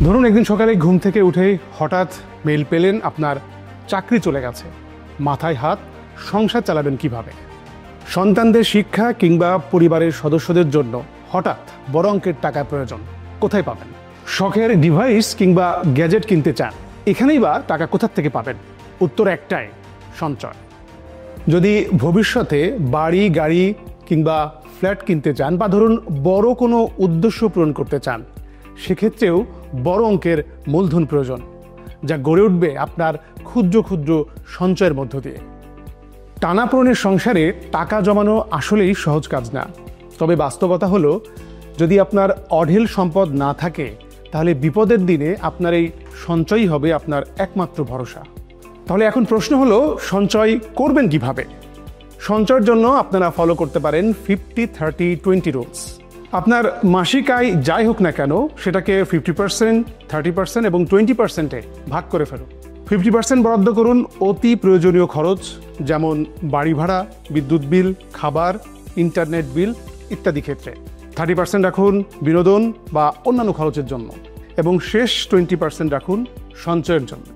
ধরুন একদিন সকালে ঘুম থেকে উঠেই হঠাৎ মেইল পেলেন আপনার চাকরি চলে গেছে, মাথায় হাত, সংসার চালাবেন কিভাবে? সন্তানদের শিক্ষা কিংবা পরিবারের সদস্যদের জন্য হঠাৎ বড় অঙ্কের টাকা প্রয়োজন, কোথায় পাবেন? শখের ডিভাইস কিংবা গ্যাজেট কিনতে চান, এখানেই বা টাকা কোথা থেকে পাবেন? উত্তর একটাই, সঞ্চয়। যদি ভবিষ্যতে বাড়ি, গাড়ি কিংবা ফ্ল্যাট কিনতে চান বা ধরুন বড় কোনো উদ্দেশ্য পূরণ করতে চান, সেক্ষেত্রেও বড় অঙ্কের মূলধন প্রয়োজন, যা গড়ে উঠবে আপনার ক্ষুদ্র ক্ষুদ্র সঞ্চয়ের মধ্য দিয়ে। টানাপোড়েনের সংসারে টাকা জমানো আসলেই সহজ কাজ না। তবে বাস্তবতা হলো, যদি আপনার অঢেল সম্পদ না থাকে, তাহলে বিপদের দিনে আপনার এই সঞ্চয়ই হবে আপনার একমাত্র ভরসা। তাহলে এখন প্রশ্ন হলো, সঞ্চয় করবেন কিভাবে? সঞ্চয়ের জন্য আপনারা ফলো করতে পারেন 50-30-20 রুলস। আপনার মাসিক আয় যাই হোক না কেন, সেটাকে 50%, 30% এবং 20%-এ ভাগ করে ফেলুন। 50% বরাদ্দ করুন অতি প্রয়োজনীয় খরচ, যেমন বাড়ি ভাড়া, বিদ্যুৎ বিল, খাবার, ইন্টারনেট বিল ইত্যাদি ক্ষেত্রে। 30% রাখুন বিনোদন বা অন্যান্য খরচের জন্য এবং শেষ 20% রাখুন সঞ্চয়ের জন্য।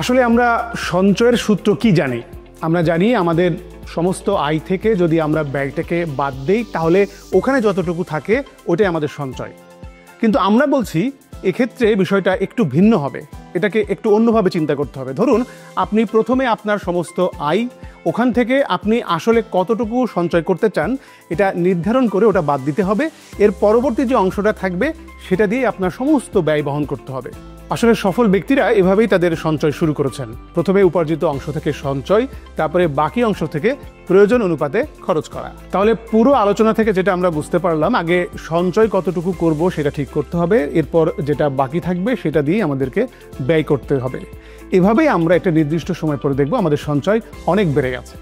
আসলে আমরা সঞ্চয়ের সূত্র কি জানি? আমরা জানি আমাদের সমস্ত আয় থেকে যদি আমরা ব্যয়টাকে বাদ দেই, তাহলে ওখানে যতটুকু থাকে ওটাই আমাদের সঞ্চয়। কিন্তু আমরা বলছি এক্ষেত্রে বিষয়টা একটু ভিন্ন হবে, এটাকে একটু অন্যভাবে চিন্তা করতে হবে। ধরুন আপনি প্রথমে আপনার সমস্ত আয়, ওখান থেকে আপনি আসলে কতটুকু সঞ্চয় করতে চান এটা নির্ধারণ করে ওটা বাদ দিতে হবে। এর পরবর্তী যে অংশটা থাকবে সেটা দিয়ে আপনার সমস্ত ব্যয় বহন করতে হবে। আসলে সফল ব্যক্তিরা এভাবেই তাদের সঞ্চয় শুরু করেছেন। প্রথমে উপার্জিত অংশ থেকে সঞ্চয়, তারপরে বাকি অংশ থেকে প্রয়োজন অনুপাতে খরচ করা। তাহলে পুরো আলোচনা থেকে যেটা আমরা বুঝতে পারলাম, আগে সঞ্চয় কতটুকু করব সেটা ঠিক করতে হবে, এরপর যেটা বাকি থাকবে সেটা দিয়ে আমাদেরকে ব্যয় করতে হবে। এভাবেই আমরা একটা নির্দিষ্ট সময় পরে দেখব আমাদের সঞ্চয় অনেক বেড়ে গেছে।